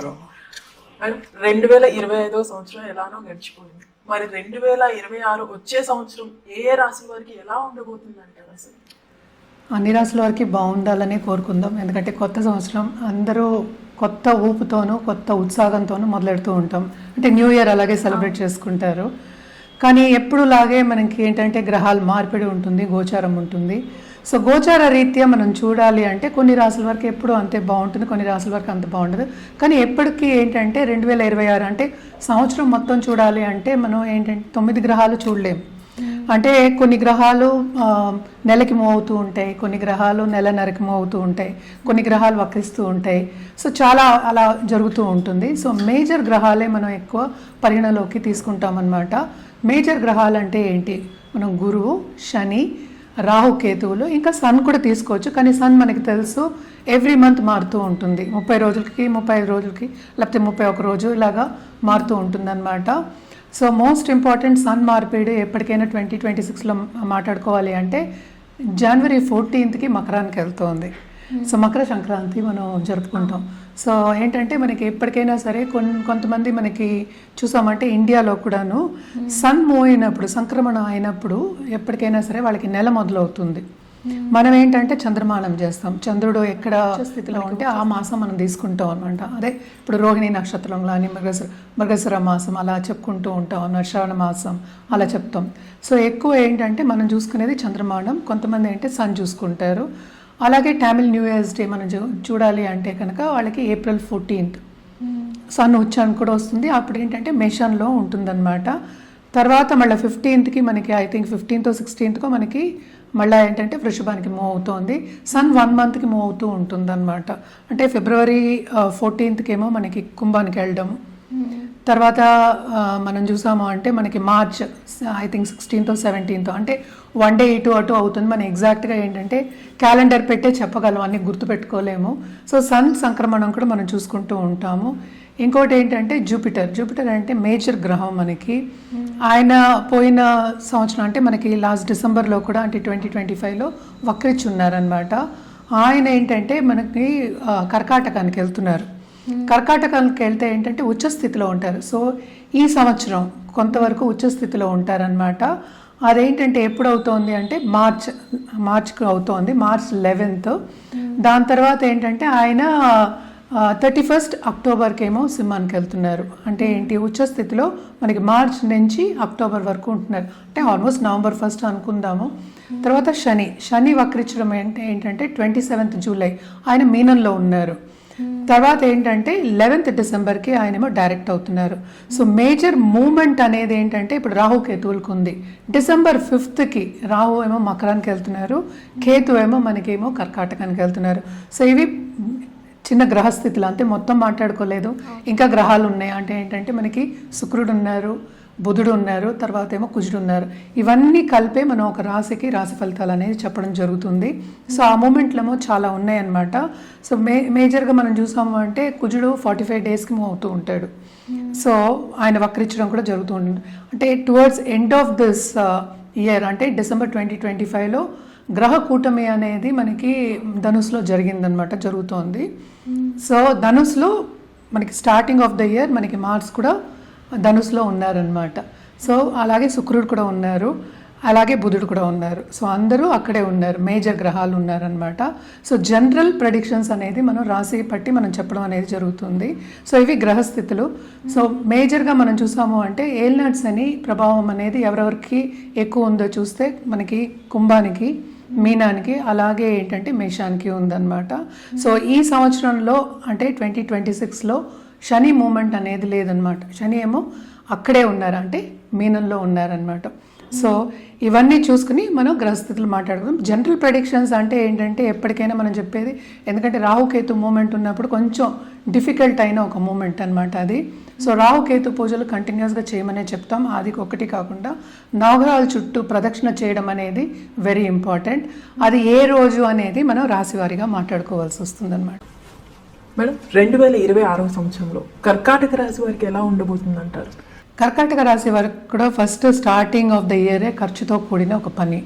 నమస్కారం. మేడం, 2025 సంవత్సరం ఎలానో గడిచిపోయింది. మరి 2026 వచ్చే సంవత్సరం ఏ ఏ రాశి వారికి ఎలా ఉండబోతుంది అంటారు? అసలు అన్ని రాసుల వారికి బాగుండాలని కోరుకుందాం. ఎందుకంటే కొత్త సంవత్సరం అందరూ కొత్త ఊపుతోనూ కొత్త ఉత్సాహంతోనూ మొదలెడుతూ ఉంటాం. అంటే న్యూ ఇయర్ అలాగే సెలబ్రేట్ చేసుకుంటారు. కానీ ఎప్పుడులాగే మనకి ఏంటంటే గ్రహాల మార్పిడి ఉంటుంది, గోచారం ఉంటుంది. సో గోచార రీత్యా మనం చూడాలి అంటే కొన్ని రాసుల వరకు ఎప్పుడు అంతే బాగుంటుంది, కొన్ని రాసుల వరకు అంత బాగుండదు. కానీ ఎప్పటికీ ఏంటంటే 2026 అంటే సంవత్సరం మొత్తం చూడాలి అంటే మనం ఏంటంటే 9 గ్రహాలు చూడలేము. అంటే కొన్ని గ్రహాలు నెలకి మూవ్ అవుతూ ఉంటాయి, కొన్ని గ్రహాలు నెలన్నరకి మూవ్ అవుతూ ఉంటాయి, కొన్ని గ్రహాలు వక్రిస్తూ ఉంటాయి. సో చాలా అలా జరుగుతూ ఉంటుంది. సో మేజర్ గ్రహాలే మనం ఎక్కువ పరిగణలోకి తీసుకుంటాం అన్నమాట. మేజర్ గ్రహాలు అంటే ఏంటి? మనం గురువు, శని, రాహు, కేతువులు, ఇంకా సన్ కూడా తీసుకోవచ్చు. కానీ సన్ మనకి తెలుసు ఎవ్రీ మంత్ మారుతూ ఉంటుంది. 30 రోజులకి, 35 రోజులకి, లేకపోతే 31 రోజు ఇలాగా మారుతూ ఉంటుంది అన్నమాట. సో మోస్ట్ ఇంపార్టెంట్ సన్ మార్పిడి ఎప్పటికైనా 2026లో మాట్లాడుకోవాలి అంటే జనవరి 14కి మకరానికి వెళ్తుంది. సో మకర సంక్రాంతి మనం జరుపుకుంటాం. సో ఏంటంటే మనకి ఎప్పటికైనా సరే కొంతమంది మనకి చూసామంటే ఇండియాలో కూడాను సన్ మూవ్ అయినప్పుడు, సంక్రమణం అయినప్పుడు ఎప్పటికైనా సరే వాళ్ళకి నెల మొదలవుతుంది. మనం ఏంటంటే చంద్రమానం చేస్తాం. చంద్రుడు ఎక్కడ స్థితిలో ఉంటే ఆ మాసం మనం తీసుకుంటాం అనమాట. అదే ఇప్పుడు రోహిణి నక్షత్రం కానీ మృగశిర మాసం అలా చెప్పుకుంటూ ఉంటాం అన్నమాట. శ్రవణ మాసం అలా చెప్తాం. సో ఎక్కువ ఏంటంటే మనం చూసుకునేది చంద్రమానం. కొంతమంది ఏంటంటే సన్ చూసుకుంటారు. అలాగే టామిల్ న్యూ ఇయర్స్ డే మనం చూడాలి అంటే కనుక వాళ్ళకి April 14th సన్ ఉచ్చారణ కూడా వస్తుంది. అప్పుడు ఏంటంటే మేషంలో ఉంటుందన్నమాట. తర్వాత మళ్ళీ 15కి మనకి ఐ థింక్ 15th 16th మనకి మళ్ళీ ఏంటంటే వృషభానికి మూవ్ అవుతుంది. సన్ 1 మంత్కి మూవ్ అవుతూ ఉంటుంది అనమాట. అంటే February 14th ఏమో మనకి కుంభానికి వెళ్ళడం. తర్వాత మనం చూసాము అంటే మనకి March I think 16th 17th అంటే 1 డే ఇటు అటు అవుతుంది. మనం ఎగ్జాక్ట్గా ఏంటంటే క్యాలెండర్ పెట్టే చెప్పగలం, అన్ని గుర్తుపెట్టుకోలేము. సో సన్ సంక్రమణం కూడా మనం చూసుకుంటూ ఉంటాము. ఇంకోటి ఏంటంటే జూపిటర్ అంటే మేజర్ గ్రహం మనకి. ఆయన పోయిన సంవత్సరం అంటే మనకి లాస్ట్ డిసెంబర్లో కూడా అంటే 2025లో వక్రించి ఉన్నారనమాట. ఆయన ఏంటంటే మనకి కర్కాటకానికి వెళ్తున్నారు. కర్కాటకానికి వెళ్తే ఏంటంటే ఉచ్చస్థితిలో ఉంటారు. సో ఈ సంవత్సరం కొంతవరకు ఉచ్చస్థితిలో ఉంటారనమాట. అదేంటంటే ఎప్పుడు అవుతోంది అంటే మార్చ్కి అవుతోంది, March 11th. దాని తర్వాత ఏంటంటే ఆయన 31st అక్టోబర్కి ఏమో సింహానికి వెళ్తున్నారు. అంటే ఏంటి ఉచ్చస్థితిలో మనకి మార్చ్ నుంచి అక్టోబర్ వరకు ఉంటున్నారు. అంటే ఆల్మోస్ట్ November 1st అనుకుందాము. తర్వాత శని వక్రించడం ఏంటంటే 27th జూలై ఆయన మీనంలో ఉన్నారు. తర్వాత ఏంటంటే 11th డిసెంబర్కి ఆయనేమో డైరెక్ట్ అవుతున్నారు. సో మేజర్ మూమెంట్ అనేది ఏంటంటే ఇప్పుడు రాహు కేతువులకు ఉంది. December 5th రాహు ఏమో మకరానికి వెళ్తున్నారు, కేతు ఏమో మనకేమో కర్కాటకానికి వెళ్తున్నారు. సో ఇవి చిన్న గ్రహస్థితులు అంతే, మొత్తం మాట్లాడుకోలేదు. ఇంకా గ్రహాలు ఉన్నాయి అంటే ఏంటంటే మనకి శుక్రుడు ఉన్నారు, బుధుడు ఉన్నారు, తర్వాత ఏమో కుజుడు ఉన్నారు. ఇవన్నీ కలిపే మనం ఒక రాశికి రాశి ఫలితాలు అనేది చెప్పడం జరుగుతుంది. సో ఆ మూమెంట్లేమో చాలా ఉన్నాయన్నమాట. సో మేజర్గా మనం చూసాము అంటే కుజుడు 45 డేస్కి మూవ్ అవుతూ ఉంటాడు. సో ఆయన వక్రించడం కూడా జరుగుతూ ఉంటుంది. అంటే towards end of this year అంటే December 2025లో గ్రహ కూటమి అనేది మనకి ధనుసులో జరిగిందనమాట, జరుగుతోంది. సో ధనుసులో మనకి స్టార్టింగ్ ఆఫ్ ద ఇయర్ మనకి మార్స్ కూడా ధనుసులో ఉన్నారనమాట. సో అలాగే శుక్రుడు కూడా ఉన్నారు, అలాగే బుధుడు కూడా ఉన్నారు. సో అందరూ అక్కడే ఉన్నారు, మేజర్ గ్రహాలు ఉన్నారనమాట. సో జనరల్ ప్రెడిక్షన్స్ అనేది మనం రాశి పట్టి మనం చెప్పడం అనేది జరుగుతుంది. సో ఇవి గ్రహస్థితులు. సో మేజర్గా మనం చూసాము అంటే ఏలినాటి శని ప్రభావం అనేది ఎవరెవరికి ఎక్కువ ఉందో చూస్తే మనకి కుంభానికి, మీనానికి, అలాగే ఏంటంటే మేషానికి ఉందన్నమాట. సో ఈ సంవత్సరంలో అంటే 2026లో శని మూమెంట్ అనేది లేదనమాట. శని ఏమో అక్కడే ఉన్నారు, అంటే మీనంలో ఉన్నారనమాట. సో ఇవన్నీ చూసుకుని మనం గ్రహస్థితులు మాట్లాడుకుందాం. జనరల్ ప్రెడిక్షన్స్ అంటే ఏంటంటే ఎప్పటికైనా మనం చెప్పేది, ఎందుకంటే రాహుకేతు మూమెంట్ ఉన్నప్పుడు కొంచెం డిఫికల్ట్ అయిన ఒక మూమెంట్ అనమాట అది. సో రాహుకేతు పూజలు కంటిన్యూస్గా చేయమనే చెప్తాం. అది ఒకటి కాకుండా నవగ్రహాల చుట్టూ ప్రదక్షిణ చేయడం అనేది వెరీ ఇంపార్టెంట్. అది ఏ రోజు అనేది మనం రాశివారీగా మాట్లాడుకోవాల్సి వస్తుంది అనమాట. మేడం, 2026 సంవత్సరంలో కర్కాటక రాశి వారికి ఎలా ఉండబోతుంది అంటారు? కర్కాటక రాశి వారికి కూడా ఫస్ట్ స్టార్టింగ్ ఆఫ్ ద ఇయరే ఖర్చుతో కూడిన ఒక పని.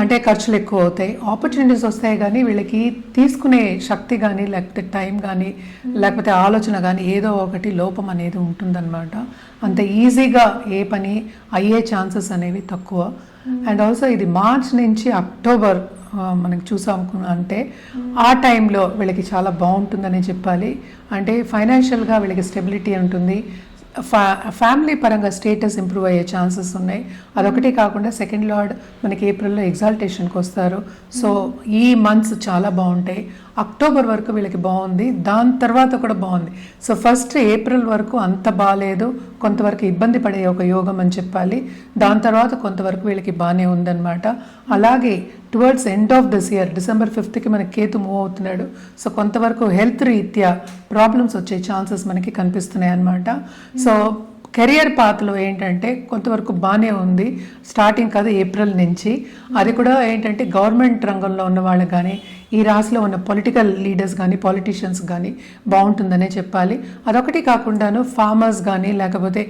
అంటే ఖర్చులు ఎక్కువ అవుతాయి. ఆపర్చునిటీస్ వస్తాయి కానీ వీళ్ళకి తీసుకునే శక్తి కానీ లేకపోతే టైం కానీ లేకపోతే ఆలోచన కానీ ఏదో ఒకటి లోపం అనేది ఉంటుందన్నమాట. అంత ఈజీగా ఏ పని అయ్యే ఛాన్సెస్ అనేవి తక్కువ. అండ్ ఆల్సో ఇది మార్చ్ నుంచి అక్టోబర్ మనకి చూసాం అంటే ఆ టైంలో వీళ్ళకి చాలా బాగుంటుందని చెప్పాలి. అంటే ఫైనాన్షియల్గా వీళ్ళకి స్టెబిలిటీ ఉంటుంది, ఫ్యామిలీ పరంగా స్టేటస్ ఇంప్రూవ్ అయ్యే ఛాన్సెస్ ఉన్నాయి. అదొకటి కాకుండా సెకండ్ లార్డ్ మనకి ఏప్రిల్లో ఎగ్జాల్టేషన్కి వస్తారు. సో ఈ మంత్స్ చాలా బాగుంటాయి. అక్టోబర్ వరకు వీళ్ళకి బాగుంది, దాని తర్వాత కూడా బాగుంది. సో ఫస్ట్ ఏప్రిల్ వరకు అంత బాగాలేదు, కొంతవరకు ఇబ్బంది పడే ఒక యోగం అని చెప్పాలి. దాని తర్వాత కొంతవరకు వీళ్ళకి బాగానే ఉందన్నమాట. అలాగే towards end of this year December 5th మనకి కేతు మూవ్ అవుతున్నాడు. సో కొంతవరకు హెల్త్ రీత్యా ప్రాబ్లమ్స్ వచ్చే ఛాన్సెస్ మనకి కనిపిస్తున్నాయి అన్నమాట. సో కెరియర్ పాత్లో ఏంటంటే కొంతవరకు బాగానే ఉంది స్టార్టింగ్ కాదు ఏప్రిల్ నుంచి. అది కూడా ఏంటంటే గవర్నమెంట్ రంగంలో ఉన్న వాళ్ళకి కానీ ఈ రాశిలో ఉన్న పొలిటికల్ లీడర్స్ కానీ పాలిటీషియన్స్ కానీ బాగుంటుందనే చెప్పాలి. అదొకటి కాకుండాను ఫార్మర్స్ కానీ లేకపోతే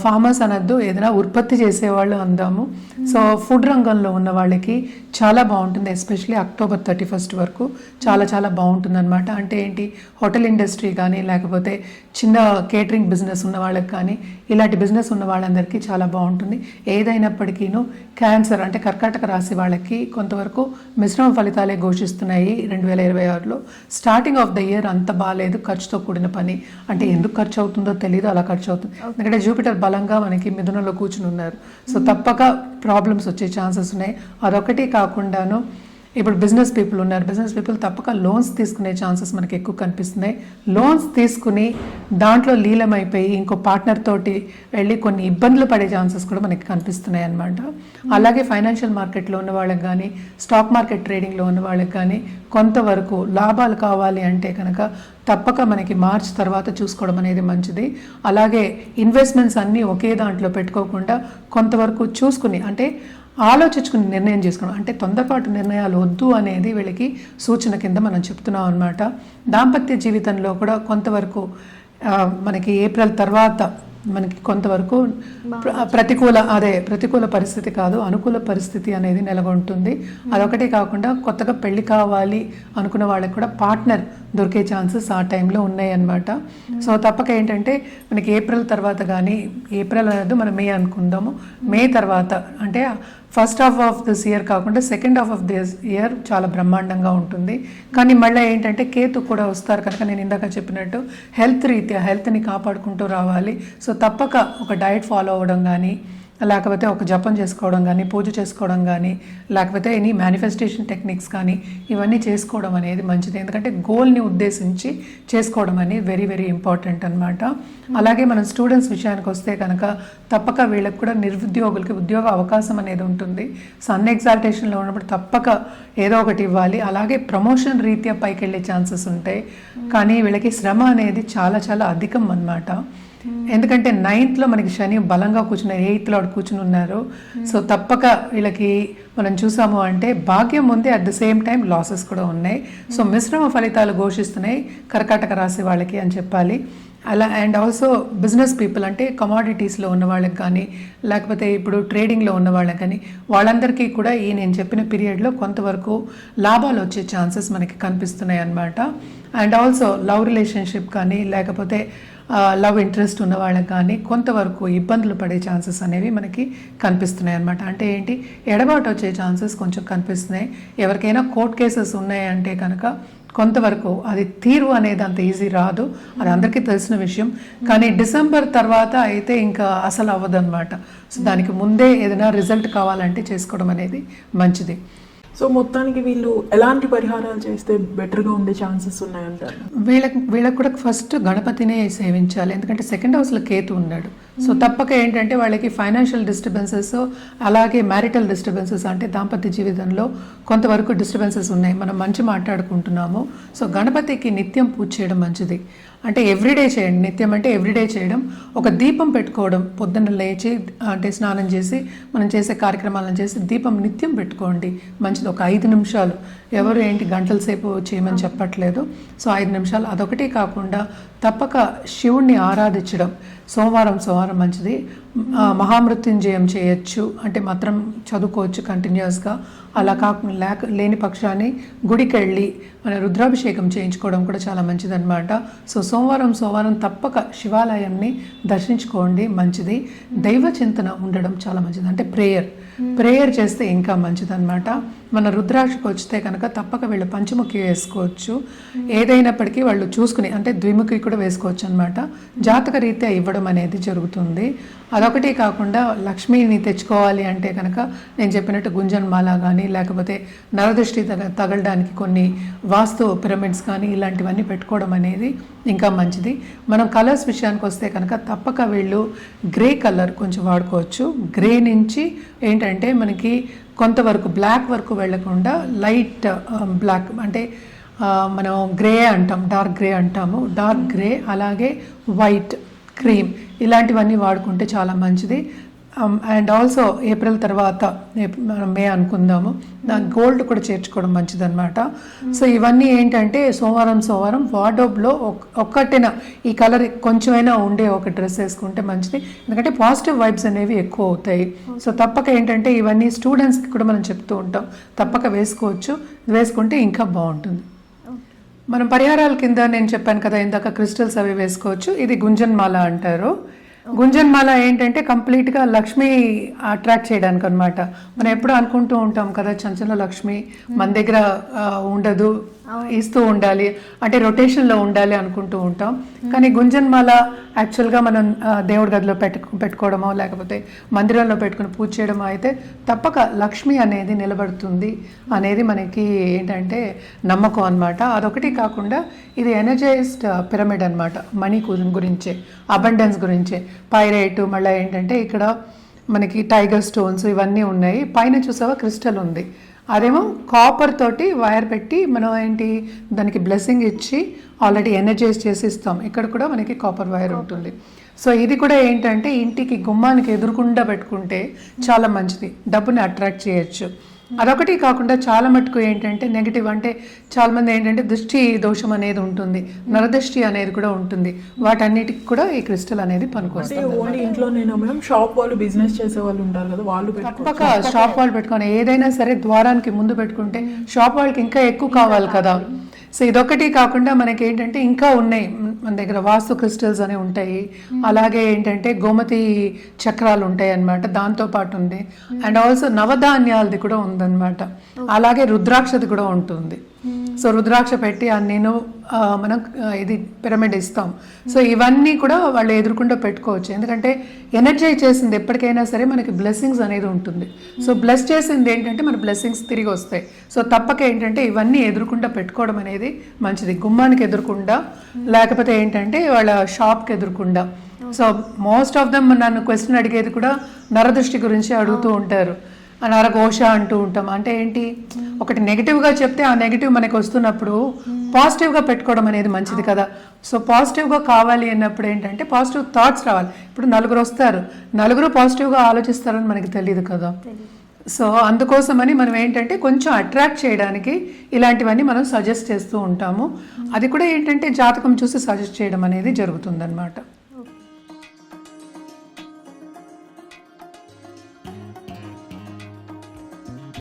ఫార్మర్స్ అనద్దు ఏదైనా ఉత్పత్తి చేసేవాళ్ళు అందాము. సో ఫుడ్ రంగంలో ఉన్న వాళ్ళకి చాలా బాగుంటుంది, ఎస్పెషలీ అక్టోబర్ 31st వరకు చాలా చాలా బాగుంటుంది అనమాట. అంటే ఏంటి, హోటల్ ఇండస్ట్రీ కానీ లేకపోతే చిన్న కేటరింగ్ బిజినెస్ ఉన్న వాళ్ళకి కానీ ఇలాంటి బిజినెస్ ఉన్న వాళ్ళందరికీ చాలా బాగుంటుంది. ఏదైనప్పటికీను క్యాన్సర్ అంటే కర్కాటక రాశి వాళ్ళకి కొంతవరకు మిశ్రమ ఫలితాలే ఘోషిస్తున్నాయి 2026లో. స్టార్టింగ్ ఆఫ్ ద ఇయర్ అంత బాగాలేదు, ఖర్చుతో కూడిన పని. అంటే ఎందుకు ఖర్చు అవుతుందో తెలియదు, అలా ఖర్చు అవుతుంది. ఎందుకంటే జూపిటర్ బలంగా మనకి మిథునంలో కూర్చుని ఉన్నారు. సో తప్పక ప్రాబ్లమ్స్ వచ్చే ఛాన్సెస్ ఉన్నాయి. అదొకటి కాకుండాను ఇప్పుడు బిజినెస్ పీపుల్ ఉన్నారు, బిజినెస్ పీపుల్ తప్పక లోన్స్ తీసుకునే ఛాన్సెస్ మనకి ఎక్కువ కనిపిస్తున్నాయి. లోన్స్ తీసుకుని దాంట్లో లీలమైపోయి ఇంకో పార్ట్నర్ తోటి వెళ్ళి కొన్ని ఇబ్బందులు పడే ఛాన్సెస్ కూడా మనకి కనిపిస్తున్నాయి అన్నమాట. అలాగే ఫైనాన్షియల్ మార్కెట్లో ఉన్న వాళ్ళకి కానీ స్టాక్ మార్కెట్ ట్రేడింగ్లో ఉన్న వాళ్ళకి కానీ కొంతవరకు లాభాలు కావాలి అంటే కనుక తప్పక మనకి మార్చ్ తర్వాత చూసుకోవడం అనేది మంచిది. అలాగే ఇన్వెస్ట్మెంట్స్ అన్నీ ఒకే దాంట్లో పెట్టుకోకుండా కొంతవరకు చూసుకుని అంటే ఆలోచించుకుని నిర్ణయం చేసుకోవడం, అంటే తొందరపాటు నిర్ణయాలు వద్దు అనేది వీళ్ళకి సూచన కింద మనం చెప్తున్నాం అనమాట. దాంపత్య జీవితంలో కూడా కొంతవరకు మనకి ఏప్రిల్ తర్వాత మనకి కొంతవరకు ప్రతికూల పరిస్థితి కాదు, అనుకూల పరిస్థితి అనేది నెలకొంటుంది. అదొకటి కాకుండా కొత్తగా పెళ్లి కావాలి అనుకున్న వాళ్ళకి కూడా పార్ట్నర్ దొరికే ఛాన్సెస్ ఆ టైంలో ఉన్నాయి అన్నమాట. సో తప్పక ఏంటంటే మనకి ఏప్రిల్ తర్వాత కానీ, ఏప్రిల్ అనేది మనం మే అనుకుందాము, మే తర్వాత అంటే first half of this year కాకుండా second half of this year చాలా బ్రహ్మాండంగా ఉంటుంది. కానీ మళ్ళీ ఏంటంటే కేతు కూడా వస్తారు కనుక నేను ఇందాక చెప్పినట్టు హెల్త్ రీత్యా హెల్త్ని కాపాడుకుంటూ రావాలి. సో తప్పక ఒక డయట్ ఫాలో అవ్వడం కానీ లేకపోతే ఒక జపం చేసుకోవడం కానీ పూజ చేసుకోవడం కానీ లేకపోతే ఎనీ మేనిఫెస్టేషన్ టెక్నిక్స్ కానీ ఇవన్నీ చేసుకోవడం అనేది మంచిది. ఎందుకంటే గోల్ని ఉద్దేశించి చేసుకోవడం అనేది వెరీ వెరీ ఇంపార్టెంట్ అనమాట. అలాగే మనం స్టూడెంట్స్ విషయానికి వస్తే కనుక తప్పక వీళ్ళకి కూడా నిరుద్యోగులకి ఉద్యోగ అవకాశం అనేది ఉంటుంది. సన్ ఎగ్జాల్టేషన్లో ఉన్నప్పుడు తప్పక ఏదో ఒకటి ఇవ్వాలి. అలాగే ప్రమోషన్ రీత్యా పైకి వెళ్ళే ఛాన్సెస్ ఉంటాయి. కానీ వీళ్ళకి శ్రమ అనేది చాలా చాలా అధికం అన్నమాట. ఎందుకంటే 9th మనకి శని బలంగా కూర్చున్నారు, 8th కూర్చుని ఉన్నారు. సో తప్పక వీళ్ళకి మనం చూసాము అంటే భాగ్యం ఉంది, at the same time losses కూడా ఉన్నాయి. సో మిశ్రమ ఫలితాలు ఘోషిస్తున్నాయి కర్కాటక రాశి వాళ్ళకి అని చెప్పాలి. అలా అండ్ ఆల్సో బిజినెస్ పీపుల్ అంటే కమాడిటీస్లో ఉన్న వాళ్ళకి కానీ లేకపోతే ఇప్పుడు ట్రేడింగ్లో ఉన్న వాళ్ళకి కానీ వాళ్ళందరికీ కూడా ఈ నేను చెప్పిన పీరియడ్లో కొంతవరకు లాభాలు వచ్చే ఛాన్సెస్ మనకి కనిపిస్తున్నాయి అన్నమాట. అండ్ ఆల్సో లవ్ రిలేషన్షిప్ కానీ లేకపోతే లవ్ ఇంట్రెస్ట్ ఉన్న వాళ్ళకి కానీ కొంతవరకు ఇబ్బందులు పడే ఛాన్సెస్ అనేవి మనకి కనిపిస్తున్నాయి అన్నమాట. అంటే ఏంటి, ఎడబాటు వచ్చే ఛాన్సెస్ కొంచెం కనిపిస్తున్నాయి. ఎవరికైనా కోర్ట్ కేసెస్ ఉన్నాయంటే కనుక కొంతవరకు అది తీరు అనేది అంత ఈజీ రాదు, అది అందరికీ తెలిసిన విషయం. కానీ డిసెంబర్ తర్వాత అయితే ఇంకా అసలు అవ్వదన్నమాట. సో దానికి ముందే ఏదైనా రిజల్ట్ కావాలంటే చేసుకోవడం అనేది మంచిది. సో మొత్తానికి వీళ్ళు ఎలాంటి పరిహారాలు చేస్తే బెటర్గా ఉండే ఛాన్సెస్ ఉన్నాయంటారు? వీళ్ళకి కూడా ఫస్ట్ గణపతినే సేవించాలి, ఎందుకంటే సెకండ్ హౌస్లో కేతు ఉన్నాడు. సో తప్పక ఏంటంటే వాళ్ళకి ఫైనాన్షియల్ డిస్టర్బెన్సెస్ అలాగే మ్యారిటల్ డిస్టర్బెన్సెస్ అంటే దాంపత్య జీవితంలో కొంతవరకు డిస్టర్బెన్సెస్ ఉన్నాయి. మనం మంచి మాట్లాడుకుంటున్నాము. సో గణపతికి నిత్యం పూజ చేయడం మంచిది. అంటే ఎవ్రీడే చేయండి, నిత్యం అంటే ఎవ్రీడే చేయడం. ఒక దీపం పెట్టుకోవడం, పొద్దున్న లేచి అంటే స్నానం చేసి మనం చేసే కార్యక్రమాలను చేసి దీపం నిత్యం పెట్టుకోండి మంచిది. ఒక 5 నిమిషాలు ఎవరు ఏంటి గంటల సేపు చేయమని చెప్పట్లేదు. సో 5 నిమిషాలు అదొకటి కాకుండా తప్పక శివుణ్ణి ఆరాధించడం సోమవారం మంచిది. మహామృత్యుంజయం చేయొచ్చు, అంటే మాత్రం చదువుకోవచ్చు కంటిన్యూస్గా. అలా కాకుండా లేని పక్షాన్ని గుడికి వెళ్ళి మన రుద్రాభిషేకం చేయించుకోవడం కూడా చాలా మంచిదన్నమాట. సో సోమవారం తప్పక శివాలయాన్ని దర్శించుకోండి, మంచిది. దైవ చింతన ఉండడం చాలా మంచిది, అంటే ప్రేయర్ చేస్తే ఇంకా మంచిదన్నమాట. మన రుద్రాక్షకు వచ్చితే కనుక తప్పక వీళ్ళు పంచముఖి వేసుకోవచ్చు. ఏదైనప్పటికీ వాళ్ళు చూసుకుని, అంటే ద్విముఖి కూడా వేసుకోవచ్చు అనమాట. జాతక రీత్యా ఇవ్వడం అనేది జరుగుతుంది. అదొకటి కాకుండా లక్ష్మిని తెచ్చుకోవాలి అంటే కనుక నేను చెప్పినట్టు గుంజన్ మాల కానీ, లేకపోతే నరదృష్టి తగలడానికి కొన్ని వాస్తు పిరమిడ్స్ కానీ ఇలాంటివన్నీ పెట్టుకోవడం అనేది ఇంకా మంచిది. మనం కలర్స్ విషయానికి వస్తే కనుక తప్పక వీళ్ళు గ్రే కలర్ కొంచెం వాడుకోవచ్చు. గ్రే నుంచి ఏంటంటే మనకి కొంతవరకు బ్లాక్ వరకు వెళ్లకుండా లైట్ బ్లాక్, అంటే మనం గ్రే అంటాం, డార్క్ గ్రే అంటాము. డార్క్ గ్రే, అలాగే వైట్, క్రీమ్ ఇలాంటివన్నీ వాడుకుంటే చాలా మంచిది. అండ్ ఆల్సో ఏప్రిల్ తర్వాత మనం మే అనుకుందాము, దాని గోల్డ్ కూడా చేర్చుకోవడం మంచిదన్నమాట. సో ఇవన్నీ ఏంటంటే సోమవారం వార్డ్రోబ్లో ఒక్కటైనా ఈ కలర్ కొంచెమైనా ఉండే ఒక డ్రెస్ వేసుకుంటే మంచిది, ఎందుకంటే పాజిటివ్ వైబ్స్ అనేవి ఎక్కువ అవుతాయి. సో తప్పక ఏంటంటే ఇవన్నీ స్టూడెంట్స్కి కూడా మనం చెప్తూ ఉంటాం, తప్పక వేసుకోవచ్చు, వేసుకుంటే ఇంకా బాగుంటుంది. మనం పరిహారాల కింద నేను చెప్పాను కదా ఇందాక, క్రిస్టల్స్ అవి వేసుకోవచ్చు. ఇది గుంజన్ మాల అంటారు. గుంజన్ మాల ఏంటంటే కంప్లీట్గా లక్ష్మి అట్రాక్ట్ చేయడానికి అనమాట. మనం ఎప్పుడు అనుకుంటూ ఉంటాం కదా, చంచల లక్ష్మి మన దగ్గర ఉండదు, ఇస్తూ ఉండాలి, అంటే రొటేషన్లో ఉండాలి అనుకుంటూ ఉంటాం. కానీ గుంజన్ మాల యాక్చువల్గా మనం దేవుడి గదిలో పెట్టుకోవడమో లేకపోతే మందిరంలో పెట్టుకుని పూజ చేయడమో అయితే తప్పక లక్ష్మి అనేది నిలబడుతుంది అనేది మనకి ఏంటంటే నమ్మకం అనమాట. అదొకటి కాకుండా ఇది ఎనర్జైజ్డ్ పిరమిడ్ అనమాట, మనీ గురించే, అబండెన్స్ గురించే. పైరైట్, మళ్ళీ ఏంటంటే ఇక్కడ మనకి టైగర్ స్టోన్స్ ఇవన్నీ ఉన్నాయి. పైన చూసావా క్రిస్టల్ ఉంది, అదేమో కాపర్ తోటి వైర్ పెట్టి మనం ఏంటి దానికి బ్లెస్సింగ్ ఇచ్చి ఆల్రెడీ ఎనర్జైజ్ చేసి ఇస్తాం. ఇక్కడ కూడా మనకి కాపర్ వైర్ ఉంటుంది. సో ఇది కూడా ఏంటంటే ఇంటికి గుమ్మానికి ఎదురుకుండా పెట్టుకుంటే చాలా మంచిది, డబ్బుని అట్రాక్ట్ చేయొచ్చు. అదొకటి కాకుండా చాలా మటుకు ఏంటంటే నెగిటివ్, అంటే చాలా మంది ఏంటంటే దృష్టి దోషం అనేది ఉంటుంది, నరదృష్టి అనేది కూడా ఉంటుంది. వాటన్నిటికి కూడా ఈ క్రిస్టల్ అనేది పనికొస్తుంది. ఓన్లీ ఇంట్లో నేను షాప్ వాళ్ళు బిజినెస్ చేసే వాళ్ళు ఉంటారు కదా, వాళ్ళు తప్పక షాప్ వాళ్ళు పెట్టుకొని ఏదైనా సరే ద్వారానికి ముందు పెట్టుకుంటే షాప్ వాళ్ళకి ఇంకా ఎక్కువ కావాలి కదా. సో ఇదొకటి కాకుండా మనకి ఏంటంటే ఇంకా ఉన్నాయి మన దగ్గర, వాస్తు క్రిస్టల్స్ అనేవి ఉంటాయి, అలాగే ఏంటంటే గోమతి చక్రాలు ఉంటాయి అన్నమాట, దాంతో పాటు ఉంది. అండ్ ఆల్సో నవధాన్యాలది కూడా ఉందన్నమాట, అలాగే రుద్రాక్షది కూడా ఉంటుంది. సో రుద్రాక్ష పెట్టి నేను మనం ఇది పిరమిడ్ ఇస్తాం. సో ఇవన్నీ కూడా వాళ్ళు ఎదురుకుండా పెట్టుకోవచ్చు, ఎందుకంటే ఎనర్జైజ్ చేసింది ఎప్పటికైనా సరే మనకి బ్లెస్సింగ్స్ అనేది ఉంటుంది. సో బ్లెస్ చేసింది ఏంటంటే మన బ్లెస్సింగ్స్ తిరిగి వస్తాయి. సో తప్పక ఏంటంటే ఇవన్నీ ఎదురుకుండా పెట్టుకోవడం అనేది మంచిది, గుమ్మానికి ఎదురుకుండా, లేకపోతే ఏంటంటే వాళ్ళ షాప్కి ఎదురుకుండా. సో మోస్ట్ ఆఫ్ దమ్ నన్ను క్వశ్చన్ అడిగేది కూడా నరదృష్టి గురించి అడుగుతూ ఉంటారు, నరఘోష అంటూ ఉంటాం. అంటే ఏంటి, ఒకటి నెగిటివ్గా చెప్తే ఆ నెగిటివ్ మనకి వస్తున్నప్పుడు పాజిటివ్గా పెట్టుకోవడం అనేది మంచిది కదా. సో పాజిటివ్గా కావాలి అన్నప్పుడు ఏంటంటే పాజిటివ్ థాట్స్ రావాలి. ఇప్పుడు నలుగురు వస్తారు, నలుగురు పాజిటివ్గా ఆలోచిస్తారని మనకి తెలియదు కదా. సో అందుకోసమని మనం ఏంటంటే కొంచెం అట్రాక్ట్ చేయడానికి ఇలాంటివన్నీ మనం సజెస్ట్ చేస్తూ ఉంటాము. అది కూడా ఏంటంటే జాతకం చూసి సజెస్ట్ చేయడం అనేది జరుగుతుందన్నమాట.